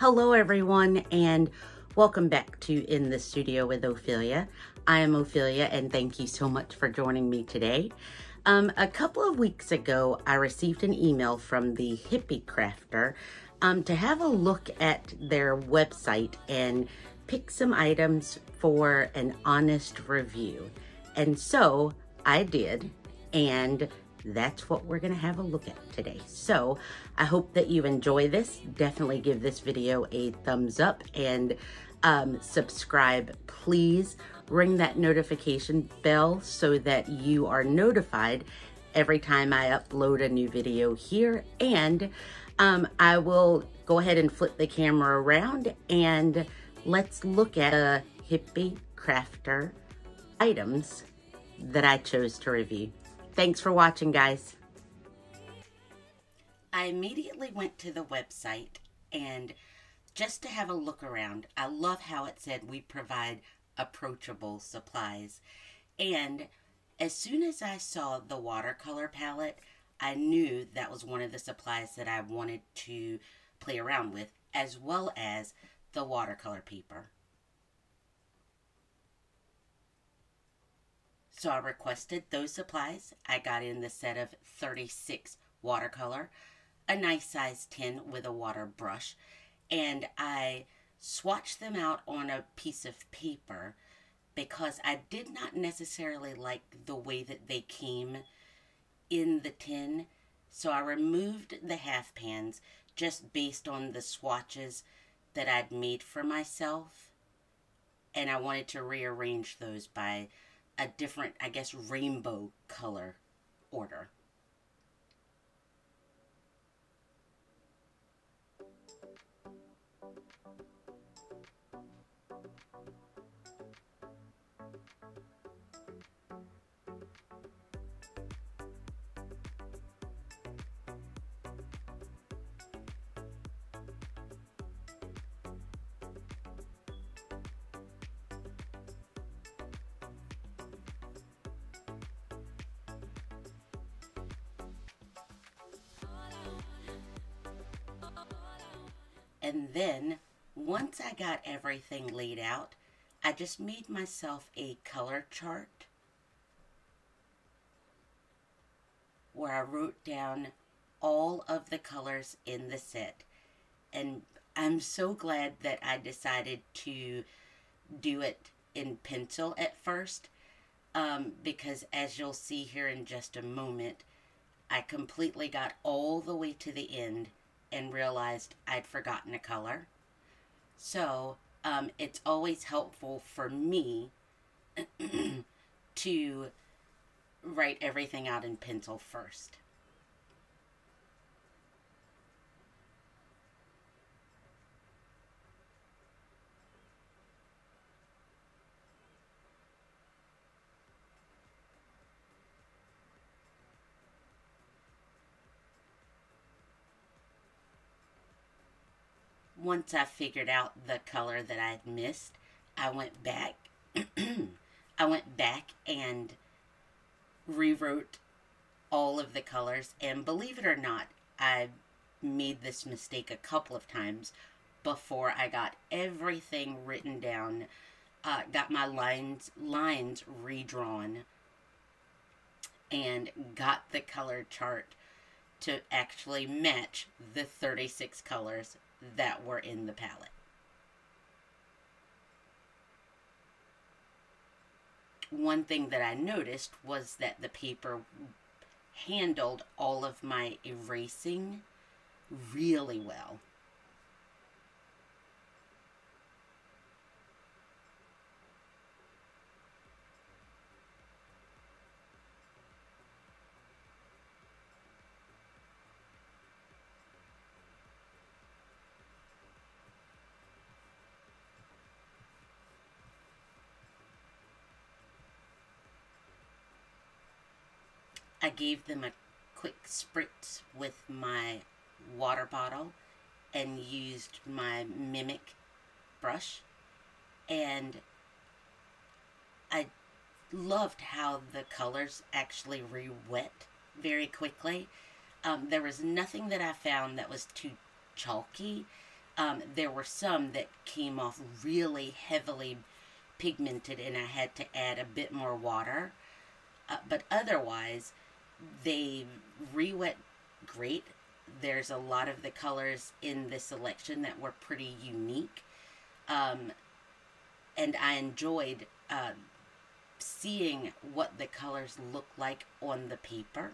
Hello everyone, and welcome back to In the Studio with Ophelia. I am Ophelia, and thank you so much for joining me today. A couple of weeks ago, I received an email from the Hippie Crafter to have a look at their website and pick some items for an honest review. And so I did, and that's what we're going to have a look at today. So I hope that you enjoy this. Definitely give this video a thumbs up and subscribe. Please ring that notification bell so that you are notified every time I upload a new video here. And I will go ahead and flip the camera around and let's look at a Hippie Crafter items that I chose to review. Thanks for watching, guys. I immediately went to the website and just to have a look around. I love how it said we provide approachable supplies. And as soon as I saw the watercolor palette, I knew that was one of the supplies that I wanted to play around with, as well as the watercolor paper. So I requested those supplies. I got in the set of 36 watercolor, a nice size tin with a water brush, and I swatched them out on a piece of paper because I did not necessarily like the way that they came in the tin. So I removed the half pans just based on the swatches that I'd made for myself, and I wanted to rearrange those by a different, I guess, rainbow color order. And then, once I got everything laid out, I just made myself a color chart where I wrote down all of the colors in the set. And I'm so glad that I decided to do it in pencil at first, because as you'll see here in just a moment, I completely got all the way to the end and realized I'd forgotten a color. So it's always helpful for me to write everything out in pencil first. Once I figured out the color that I'd missed, I went back and rewrote all of the colors. And believe it or not, I made this mistake a couple of times before I got everything written down, got my lines redrawn, and got the color chart to actually match the 36 colors that were in the palette. One thing that I noticed was that the paper handled all of my erasing really well. I gave them a quick spritz with my water bottle and used my Mimik brush, and I loved how the colors actually re-wet very quickly. There was nothing that I found that was too chalky. There were some that came off really heavily pigmented and I had to add a bit more water. But otherwise, they re-wet great. There's a lot of the colors in this selection that were pretty unique. And I enjoyed seeing what the colors look like on the paper.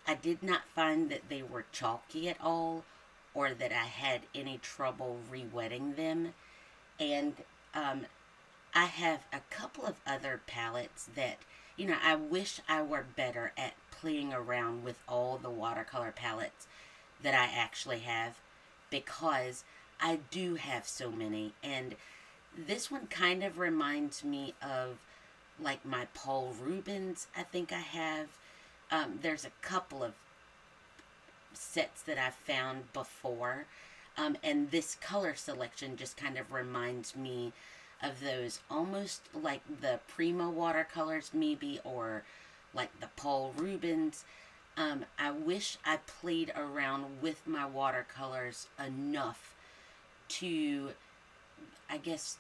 I did not find that they were chalky at all or that I had any trouble re-wetting them. And I have a couple of other palettes that, you know, I wish I were better at playing around with all the watercolor palettes that I actually have, because I do have so many. And this one kind of reminds me of like my Paul Rubens. I think I have. There's a couple of sets that I've found before. And this color selection just kind of reminds me of those, almost like the Prima watercolors maybe, or like the Paul Rubens. I wish I played around with my watercolors enough to, I guess,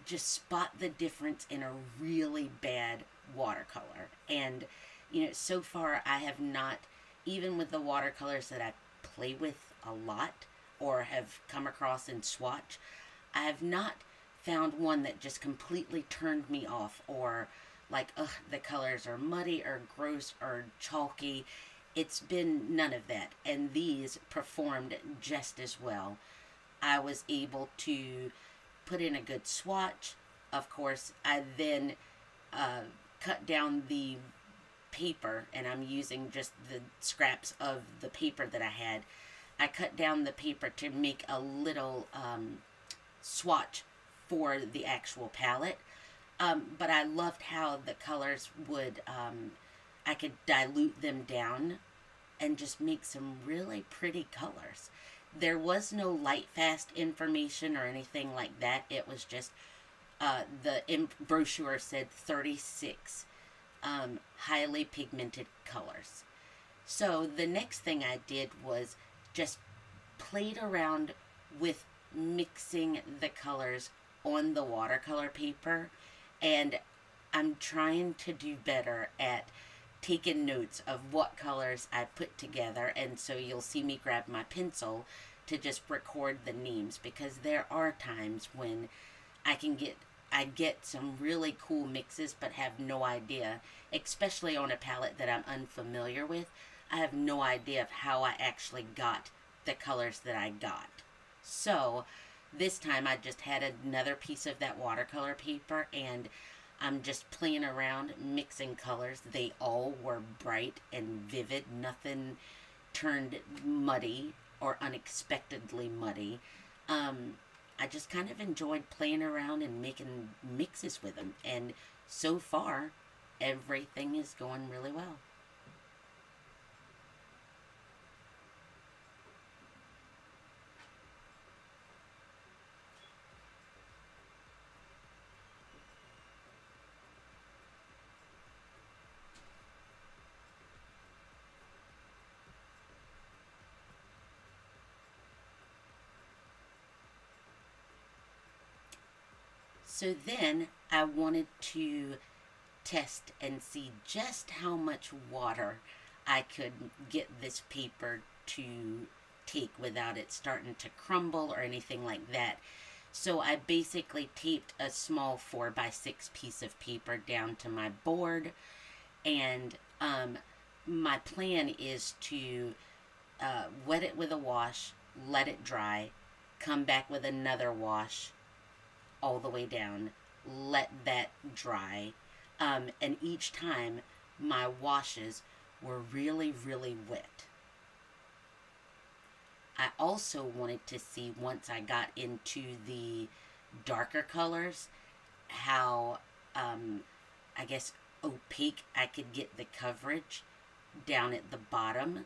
just spot the difference in a really bad watercolor. And, you know, so far I have not, even with the watercolors that I play with a lot or have come across in swatch, I have not found one that just completely turned me off, or like, ugh, the colors are muddy or gross or chalky. It's been none of that. And these performed just as well. I was able to put in a good swatch. Of course, I then cut down the paper, and I'm using just the scraps of the paper that I had. I cut down the paper to make a little swatch for the actual palette. But I loved how the colors would, I could dilute them down and just make some really pretty colors. There was no light fast information or anything like that. It was just, the brochure said 36 highly pigmented colors. So the next thing I did was just played around with mixing the colors on the watercolor paper, and I'm trying to do better at taking notes of what colors I put together. And so you'll see me grab my pencil to just record the names, because there are times when I get some really cool mixes but have no idea, especially on a palette that I'm unfamiliar with. I have no idea of how I actually got the colors that I got. So this time I just had another piece of that watercolor paper, and I'm just playing around mixing colors. They all were bright and vivid. Nothing turned muddy or unexpectedly muddy. I just kind of enjoyed playing around and making mixes with them. And so far, everything is going really well. So then I wanted to test and see just how much water I could get this paper to take without it starting to crumble or anything like that. So I basically taped a small 4x6 piece of paper down to my board, and my plan is to wet it with a wash, let it dry, come back with another wash all the way down, let that dry, and each time my washes were really, really wet. I also wanted to see, once I got into the darker colors, how, I guess, opaque I could get the coverage down at the bottom.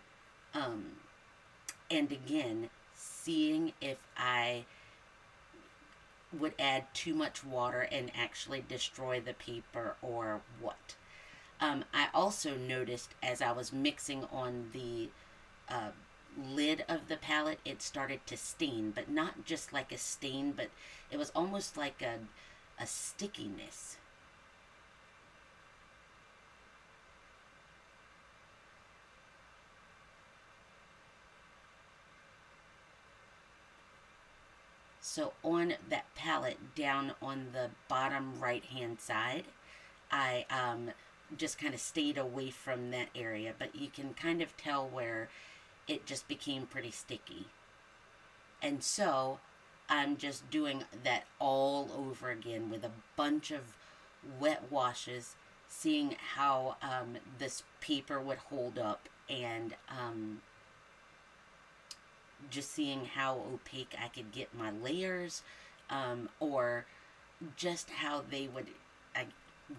And again, seeing if I would add too much water and actually destroy the paper or what. I also noticed as I was mixing on the uh, lid of the palette, it started to stain, but not just like a stain, but it was almost like a stickiness. So on that palette, down on the bottom right hand side, I just kind of stayed away from that area, but you can kind of tell where it just became pretty sticky. And so I'm just doing that all over again with a bunch of wet washes, seeing how this paper would hold up, and just seeing how opaque I could get my layers, or just how they would, I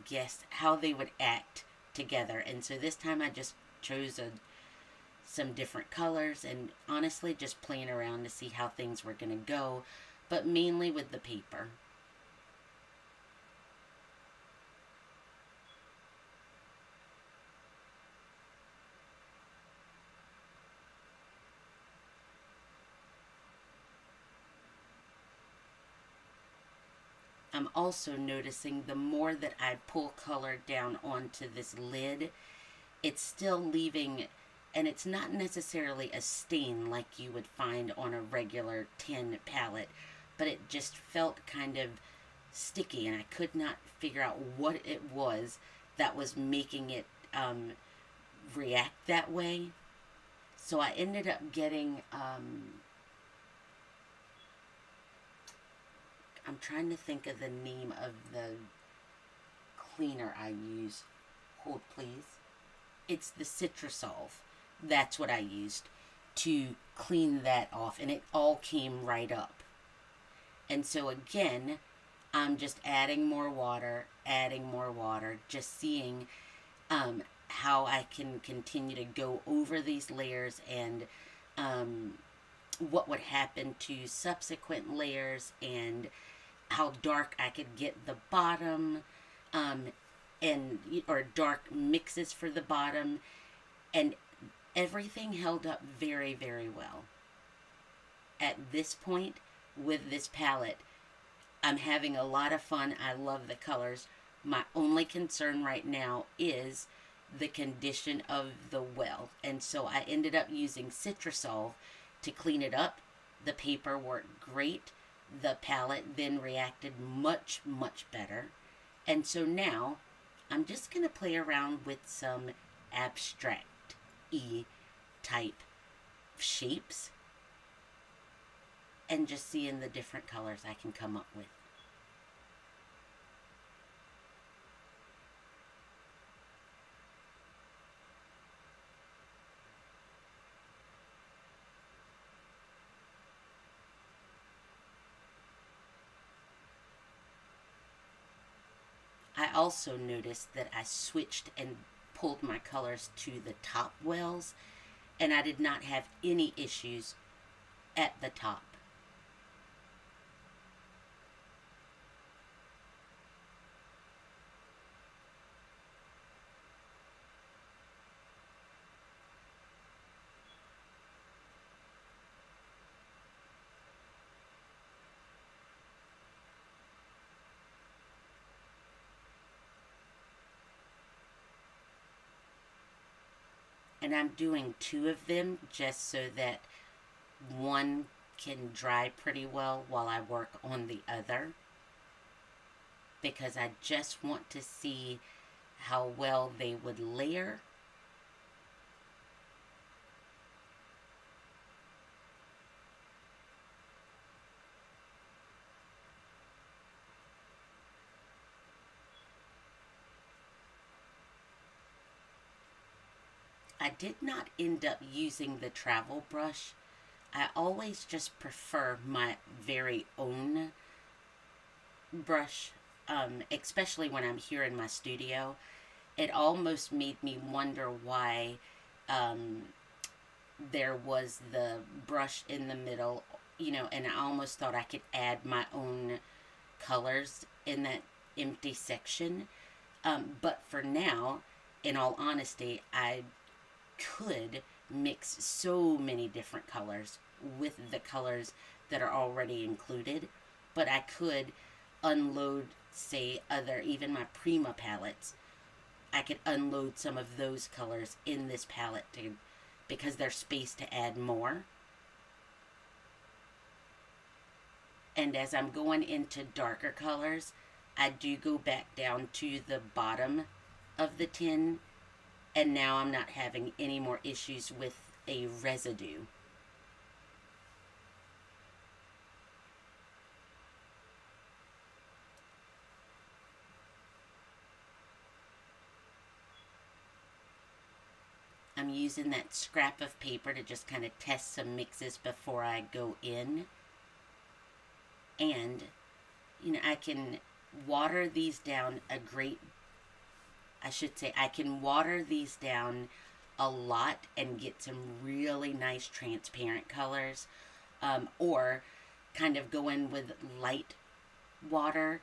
guess, how they would act together. And so this time I just chose some different colors, and honestly just playing around to see how things were going to go, but mainly with the paper. I'm also noticing the more that I pull color down onto this lid, it's still leaving, and it's not necessarily a stain like you would find on a regular tin palette, but it just felt kind of sticky, and I could not figure out what it was that was making it react that way. So I ended up getting, I'm trying to think of the name of the cleaner I use. Hold please. It's the Citrusol. That's what I used to clean that off, and it all came right up. And so again, I'm just adding more water, just seeing how I can continue to go over these layers, and what would happen to subsequent layers, and how dark I could get the bottom, or dark mixes for the bottom, and everything held up very, very well. At this point, with this palette, I'm having a lot of fun. I love the colors. My only concern right now is the condition of the well, and so I ended up using Citrusol to clean it up. The paper worked great. The palette then reacted much, much better. And so now I'm just going to play around with some abstract-y type shapes, and just seeing the different colors I can come up with. I also noticed that I switched and pulled my colors to the top wells, and I did not have any issues at the top. And I'm doing two of them just so that one can dry pretty well while I work on the other, because I just want to see how well they would layer. I did not end up using the travel brush. I always just prefer my very own brush, especially when I'm here in my studio. It almost made me wonder why there was the brush in the middle, you know, and I almost thought I could add my own colors in that empty section. But for now, in all honesty, I could mix so many different colors with the colors that are already included. But I could unload, say, even my Prima palettes. I could unload some of those colors in this palette because there's space to add more. And as I'm going into darker colors, I do go back down to the bottom of the tin, and now I'm not having any more issues with a residue. I'm using that scrap of paper to just kind of test some mixes before I go in. And, you know, I can water these down I can water these down a lot and get some really nice transparent colors. Or kind of go in with light water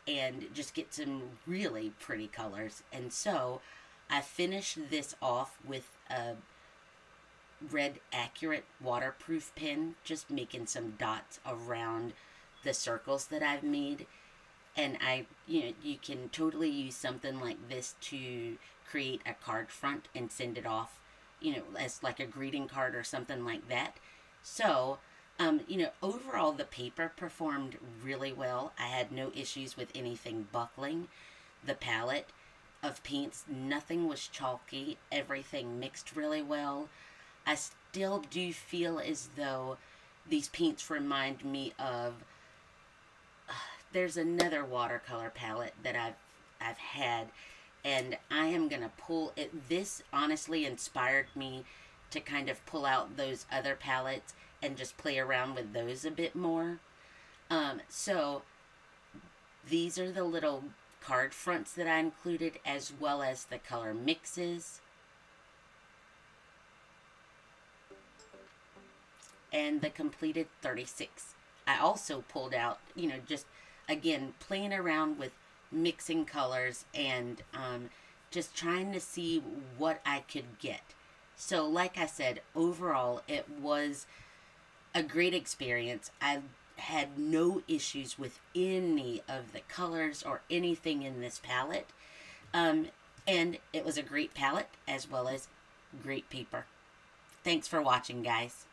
and just get some really pretty colors. And so I finished this off with a red Accurate waterproof pen, just making some dots around the circles that I've made. And you can totally use something like this to create a card front and send it off, as like a greeting card or something like that. So, overall the paper performed really well. I had no issues with anything buckling. The palette of paints, nothing was chalky. Everything mixed really well. I still do feel as though these paints remind me of there's another watercolor palette that I've had, and I am gonna pull it. This honestly inspired me to kind of pull out those other palettes and just play around with those a bit more. So these are the little card fronts that I included, as well as the color mixes. And the completed 36. I also pulled out, just again, playing around with mixing colors and just trying to see what I could get. So like I said, overall, it was a great experience. I had no issues with any of the colors or anything in this palette. And it was a great palette as well as great paper. Thanks for watching, guys.